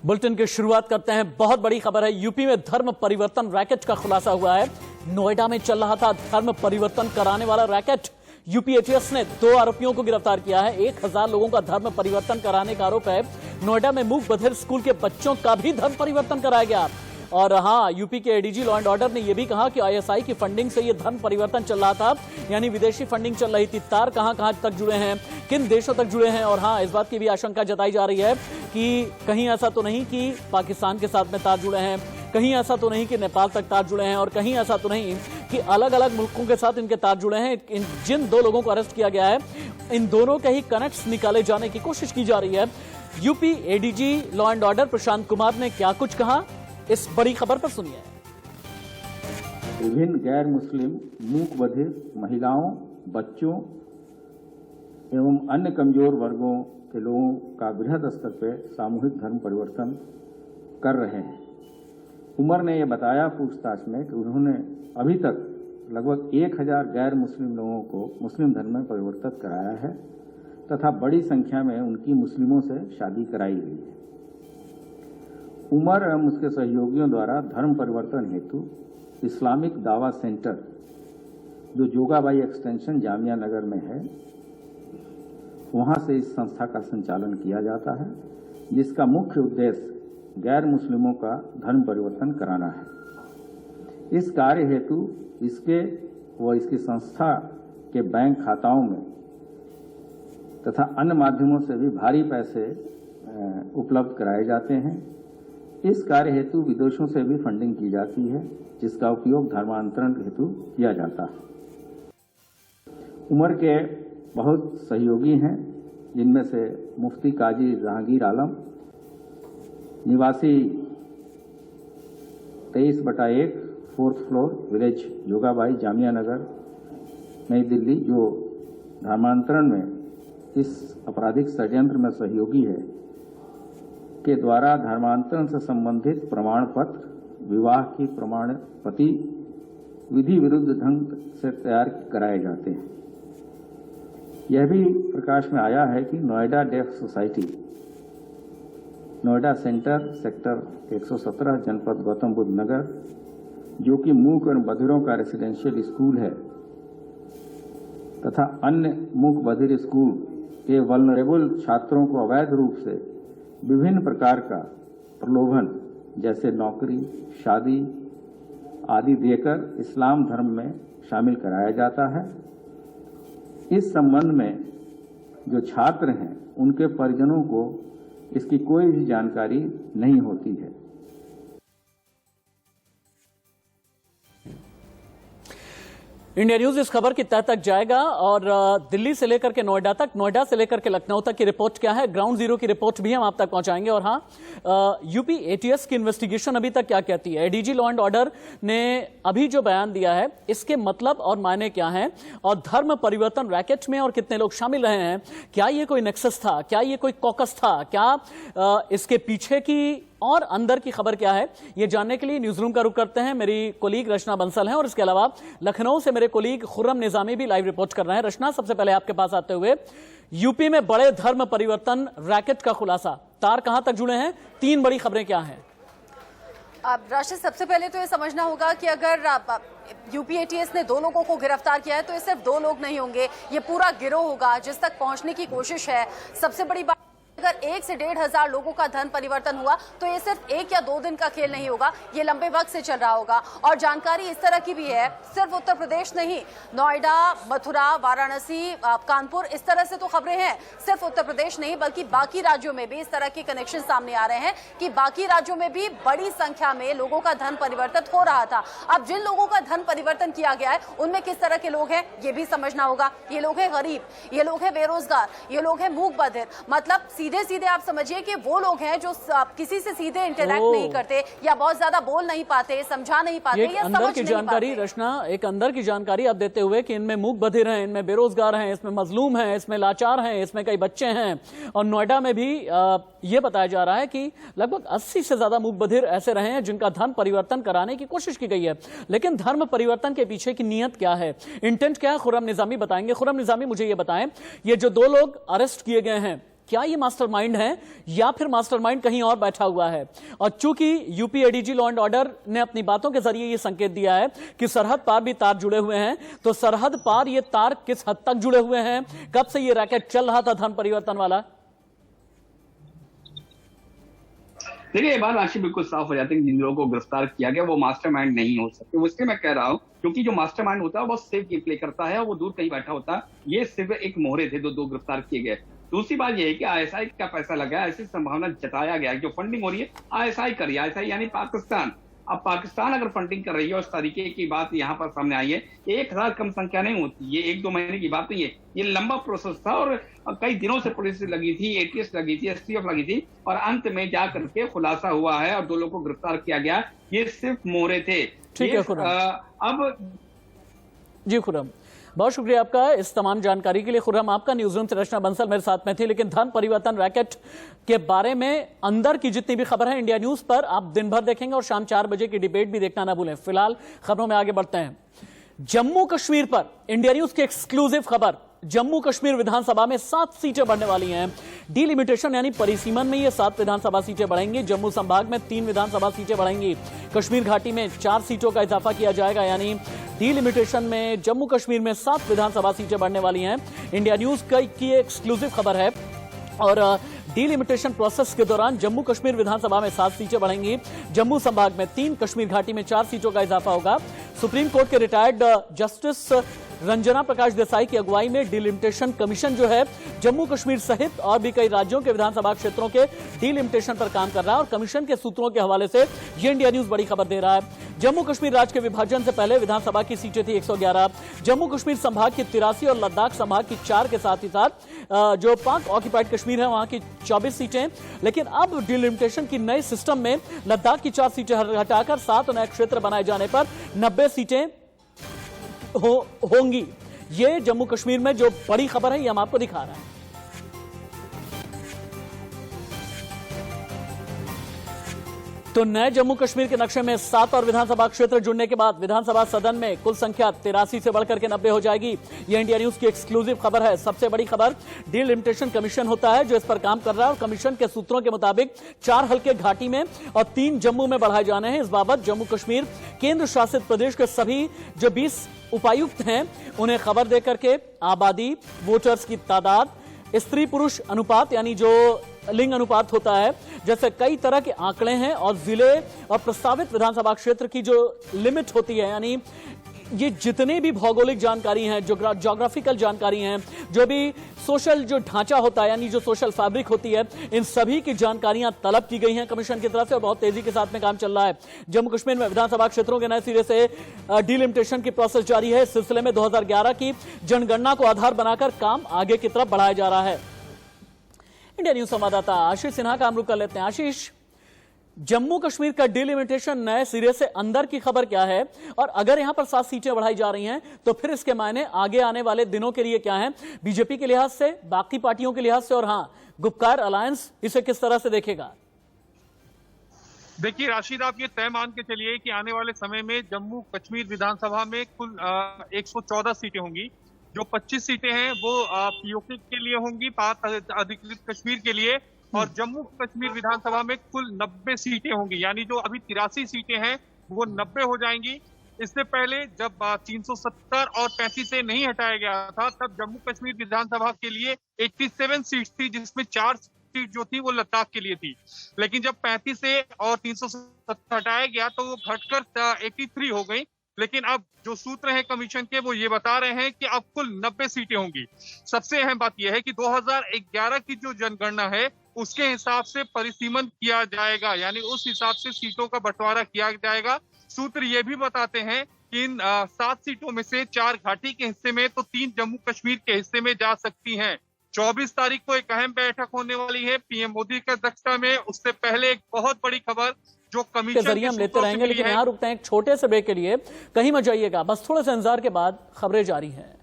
Bulletin की शुरुआत करते हैं। बहुत बड़ी खबर है, यूपी में धर्म परिवर्तन रैकेट का खुलासा हुआ है। नोएडा में चल रहा था धर्म परिवर्तन कराने वाला रैकेट। यूपी एटीएस ने 2 आरोपियों को गिरफ्तार किया है। 1000 लोगों का धर्म परिवर्तन कराने का आरोप है। नोएडा में मूक बधिर स्कूल के बच्चों का भी धर्म परिवर्तन कराया गया। और हाँ, यूपी के एडीजी लॉ एंड ऑर्डर ने यह भी कहा कि आईएसआई की फंडिंग से यह धर्म परिवर्तन चल रहा था, यानी विदेशी फंडिंग चल रही थी। तार कहां तक जुड़े हैं, किन देशों तक जुड़े हैं। और हाँ, इस बात की भी आशंका जताई जा रही है कि कहीं ऐसा तो नहीं कि पाकिस्तान के साथ में तार जुड़े हैं, कहीं ऐसा तो नहीं कि नेपाल तक तार जुड़े हैं, और कहीं ऐसा तो नहीं कि अलग अलग मुल्कों के साथ इनके तार जुड़े हैं। जिन 2 लोगों को अरेस्ट किया गया है, इन दोनों के ही कनेक्ट्स निकाले जाने की कोशिश की जा रही है। UP ADG law and order Prashant Kumar ने क्या कुछ कहा, इस बड़ी खबर पर सुनिए। विभिन्न गैर मुस्लिम मूक बधिर महिलाओं, बच्चों एवं अन्य कमजोर वर्गों के लोगों का बृहद स्तर पर सामूहिक धर्म परिवर्तन कर रहे हैं। उमर ने यह बताया पूछताछ में कि उन्होंने अभी तक लगभग 1000 गैर मुस्लिम लोगों को मुस्लिम धर्म में परिवर्तित कराया है तथा बड़ी संख्या में उनकी मुस्लिमों से शादी कराई गई है। उमर एवं उसके सहयोगियों द्वारा धर्म परिवर्तन हेतु इस्लामिक दावा सेंटर, जो जोगाबाई एक्सटेंशन जामिया नगर में है, वहां से इस संस्था का संचालन किया जाता है, जिसका मुख्य उद्देश्य गैर मुस्लिमों का धर्म परिवर्तन कराना है। इस कार्य हेतु इसके व इसकी संस्था के बैंक खाताओं में तथा अन्य माध्यमों से भी भारी पैसे उपलब्ध कराए जाते हैं। इस कार्य हेतु विदेशों से भी फंडिंग की जाती है, जिसका उपयोग धर्मांतरण हेतु किया जाता है। उमर के बहुत सहयोगी हैं, जिनमें से मुफ्ती काजी जहांगीर आलम, निवासी 23/1 4th floor village Jogabai Jamia Nagar Nai Delhi, जो धर्मांतरण में इस आपराधिक षड्यंत्र में सहयोगी है, के द्वारा धर्मांतरण से संबंधित प्रमाण पत्र, विवाह की प्रमाण पति विधि विरुद्ध ढंग से तैयार कराए जाते हैं। यह भी प्रकाश में आया है कि Noida deaf society, Noida centre, sector 117, जनपद गौतम बुद्ध नगर, जो कि मूक और बधिरों का रेसिडेंशियल स्कूल है, तथा अन्य मूक बधिर स्कूल के वल्नरेबल छात्रों को अवैध रूप से विभिन्न प्रकार का प्रलोभन, जैसे नौकरी, शादी आदि देकर इस्लाम धर्म में शामिल कराया जाता है। इस संबंध में जो छात्र हैं, उनके परिजनों को इसकी कोई भी जानकारी नहीं होती है। इंडिया न्यूज इस खबर की तह तक जाएगा और दिल्ली से लेकर के नोएडा तक, नोएडा से लेकर के लखनऊ तक की रिपोर्ट क्या है, ग्राउंड जीरो की रिपोर्ट भी हम आप तक पहुंचाएंगे। और हाँ, यूपी एटीएस की इन्वेस्टिगेशन अभी तक क्या कहती है, एडीजी लॉ एंड ऑर्डर ने अभी जो बयान दिया है, इसके मतलब और मायने क्या हैं, और धर्म परिवर्तन रैकेट में और कितने लोग शामिल रहे हैं, क्या ये कोई नेक्सस था, क्या ये कोई कॉकस था, क्या इसके पीछे की और अंदर की खबर क्या है, ये जानने के लिए न्यूज रूम का रुख करते हैं। मेरी कोलीग रचना बंसल हैं और इसके अलावा लखनऊ से मेरे कोलीग खुर्रम निजामी भी लाइव रिपोर्ट कर रहे हैं। रचना, सबसे पहले आपके पास आते हुए, यूपी में बड़े धर्म परिवर्तन रैकेट का खुलासा, तार कहां तक जुड़े हैं, 3 बड़ी खबरें क्या हैं? राशिद, सबसे पहले तो ये समझना होगा कि अगर यूपी एटीएस ने 2 लोगों को गिरफ्तार किया है, तो ये सिर्फ 2 लोग नहीं होंगे, ये पूरा गिरोह होगा जिस तक पहुंचने की कोशिश है। सबसे बड़ी बात, अगर 1 से 1,500 लोगों का धर्म परिवर्तन हुआ तो ये सिर्फ 1 या 2 दिन का खेल नहीं होगा, ये लंबे वक्त से चल रहा होगा। और जानकारी इस तरह की भी है, सिर्फ उत्तर प्रदेश नहीं, नोएडा, मथुरा, वाराणसी, कानपुर, इस तरह से तो खबरें हैं। सिर्फ उत्तर प्रदेश नहीं बल्कि बाकी राज्यों में भी इस तरह के कनेक्शन सामने आ रहे हैं कि बाकी राज्यों में भी बड़ी संख्या में लोगों का धर्म परिवर्तन हो रहा था। अब जिन लोगों का धर्म परिवर्तन किया गया है, उनमें किस तरह के लोग हैं, ये भी समझना होगा। ये लोग हैं गरीब, ये लोग हैं बेरोजगार, ये लोग हैं मूक बधिर, मतलब सीधे सीधे आप समझिए कि वो लोग हैं जो किसी से सीधे इंटरैक्ट नहीं करते या बहुत ज्यादा बोल नहीं पाते, समझा नहीं पाते या समझ नहीं जानकारी पाते। रचना, एक अंदर की जानकारी आप देते हुए कि इनमें मूक बधिर हैं, इनमें बेरोजगार हैं, इसमें मजलूम हैं, इसमें लाचार हैं, इसमें कई बच्चे हैं। और नोएडा में भी ये बताया जा रहा है कि लगभग 80 से ज्यादा मूक बधिर ऐसे रहे हैं जिनका धर्म परिवर्तन कराने की कोशिश की गई है। लेकिन धर्म परिवर्तन के पीछे की नीयत क्या है, इंटेंट क्या है, खुर्रम निजामी बताएंगे। खुर्रम निजामी, मुझे ये बताएं, ये जो 2 लोग अरेस्ट किए गए हैं, क्या ये मास्टरमाइंड है या फिर मास्टरमाइंड कहीं और बैठा हुआ है? और चूंकि UP ADG law and order ने अपनी बातों के जरिए ये संकेत दिया है कि सरहद पार भी तार जुड़े हुए हैं, तो सरहद पार ये तार किस हद तक जुड़े हुए हैं? कब से ये रैकेट चल रहा था धर्म परिवर्तन वाला? देखिए, ये बात राशि बिल्कुल साफ हो जाती है कि जिन लोगों को गिरफ्तार किया गया वो मास्टरमाइंड नहीं हो सकते। वो इसलिए मैं कह रहा हूं क्योंकि जो मास्टरमाइंड होता है वो सेफ गेम प्ले करता है और वो दूर कहीं बैठा होता है। ये सिर्फ एक मोहरे थे, दो गिरफ्तार किए गए। दूसरी बात यह है कि आईएसआई का पैसा लगा, ऐसी संभावना जताया गया है। जो फंडिंग हो रही है आईएसआई कर रही है, आईएसआई यानी पाकिस्तान। अब पाकिस्तान अगर फंडिंग कर रही है, उस तरीके की बात यहाँ पर सामने आई है। 1000 कम संख्या नहीं होती, ये 1-2 महीने की बात नहीं है, ये लंबा प्रोसेस था और कई दिनों से पुलिस लगी थी, एटीएस लगी थी, एसटीएफ लगी थी और अंत में जा करके खुलासा हुआ है और 2 लोगों को गिरफ्तार किया गया। ये सिर्फ मोहरे थे। ठीक है खुर्रम। अब जी खुर्रम, बहुत शुक्रिया आपका इस तमाम जानकारी के लिए। खुर्रम आपका न्यूज रूम से रचना बंसल मेरे साथ में थी। लेकिन धर्म परिवर्तन रैकेट के बारे में अंदर की जितनी भी खबर है इंडिया न्यूज पर आप दिन भर देखेंगे और शाम 4 बजे की डिबेट भी देखना ना भूलें। फिलहाल खबरों में आगे बढ़ते हैं। जम्मू कश्मीर पर इंडिया न्यूज की एक्सक्लूसिव खबर, जम्मू कश्मीर विधानसभा में 7 सीटें बढ़ने वाली हैं। डिलिमिटेशन यानी परिसीमन में ये 7 विधानसभा सीटें बढ़ेंगी। जम्मू संभाग में 3 विधानसभा सीटें बढ़ेंगी। कश्मीर घाटी में 4 सीटों का इजाफा किया जाएगा, यानी डिलिमिटेशन में जम्मू कश्मीर में 7 विधानसभा सीटें बढ़ने वाली हैं। इंडिया न्यूज की एक्सक्लूसिव खबर है। और डिलिमिटेशन प्रोसेस के दौरान जम्मू कश्मीर विधानसभा में 7 सीटें बढ़ेंगी। जम्मू संभाग में 3, कश्मीर घाटी में 4 सीटों का इजाफा होगा। सुप्रीम कोर्ट के रिटायर्ड जस्टिस रंजना प्रकाश देसाई की अगुवाई में डिलिमिटेशन कमीशन जो है जम्मू कश्मीर सहित और भी कई राज्यों के विधानसभा क्षेत्रों के डिलिमिटेशन पर काम कर रहा है। और कमीशन के सूत्रों के हवाले से ये इंडिया न्यूज बड़ी खबर दे रहा है। जम्मू कश्मीर राज्य के विभाजन से पहले विधानसभा की सीटें थी 111, जम्मू कश्मीर संभाग की 83 और लद्दाख संभाग की 4 के साथ ही साथ जो पाक ऑक्यूपाइड कश्मीर है वहां की 24 सीटें। लेकिन अब डिलिमिटेशन की नए सिस्टम में लद्दाख की 4 सीटें हटाकर 7 नए क्षेत्र बनाए जाने पर 90 सीटें होंगी। ये जम्मू कश्मीर में जो बड़ी खबर है ये हम आपको दिखा रहे हैं। तो नए जम्मू कश्मीर के नक्शे में 7 और विधानसभा क्षेत्र जुड़ने के बाद विधानसभा सदन में कुल संख्या 83 से बढ़कर के 90 हो जाएगी। यह इंडिया न्यूज की एक्सक्लूसिव खबर है। सबसे बड़ी खबर, डिलिमिटेशन कमीशन होता है जो इस पर काम कर रहा है और कमीशन के सूत्रों के मुताबिक 4 हल्के घाटी में और 3 जम्मू में बढ़ाए जाने हैं। इस बाबत जम्मू कश्मीर केंद्र शासित प्रदेश के सभी जो 20 उपायुक्त हैं उन्हें खबर देकर के आबादी, वोटर्स की तादाद, स्त्री पुरुष अनुपात यानी जो लिंग अनुपात होता है, जैसे कई तरह के आंकड़े हैं और जिले और प्रस्तावित विधानसभा क्षेत्र की जो लिमिट होती है, यानी ये जितने भी भौगोलिक जानकारी हैं, ज्योग्राफिकल जानकारी हैं, जो भी सोशल जो ढांचा होता है यानी जो सोशल फैब्रिक होती है, इन सभी की जानकारियां तलब की गई हैं कमीशन की तरफ से और बहुत तेजी के साथ में काम चल रहा है। जम्मू कश्मीर में विधानसभा क्षेत्रों के नए सिरे से डिलिमिटेशन की प्रोसेस जारी है। इस सिलसिले में 2011 की जनगणना को आधार बनाकर काम आगे की तरफ बढ़ाया जा रहा है। इंडिया न्यूज संवाददाता आशीष सिन्हा का हम रुख कर लेते हैं। आशीष, जम्मू कश्मीर का डिलिमिटेशन नए सिरे से अंदर की खबर क्या है और अगर यहां पर 7 सीटें बढ़ाई जा रही हैं तो फिर इसके मायने आगे आने वाले दिनों के लिए क्या है, बीजेपी के लिहाज से, बाकी पार्टियों के लिहाज से, और हां, गुपकार अलायंस इसे किस तरह से देखेगा? देखिए राशिद, आप ये तय मान के चलिए कि आने वाले समय में जम्मू कश्मीर विधानसभा में कुल 114 सीटें होंगी। जो 25 सीटें हैं वो पीओके के लिए होंगी, पाक अधिकृत कश्मीर के लिए, और जम्मू कश्मीर विधानसभा में कुल 90 सीटें होंगी। यानी जो अभी 83 सीटें हैं वो 90 हो जाएंगी। इससे पहले जब 370 और 35 से नहीं हटाया गया था तब जम्मू कश्मीर विधानसभा के लिए 87 सीट थी, जिसमें 4 सीट जो थी वो लद्दाख के लिए थी। लेकिन जब 35 से और 370 हटाया गया तो वो घटकर 83 हो गई। लेकिन अब जो सूत्र हैं कमीशन के वो ये बता रहे हैं कि अब कुल 90 सीटें होंगी। सबसे अहम बात यह है कि 2011 की जो जनगणना है उसके हिसाब से परिसीमन किया जाएगा, यानी उस हिसाब से सीटों का बंटवारा किया जाएगा। सूत्र ये भी बताते हैं कि इन 7 सीटों में से 4 घाटी के हिस्से में तो 3 जम्मू कश्मीर के हिस्से में जा सकती हैं। 24 तारीख को एक अहम बैठक होने वाली है पीएम मोदी की अध्यक्षता में। उससे पहले एक बहुत बड़ी खबर जो कमीशन के जरिए हम लेते रहेंगे, लेकिन यहाँ रुकते हैं एक छोटे से ब्रेक के लिए। कहीं मत जाइएगा, बस थोड़े से इंतजार के बाद खबरें जारी हैं।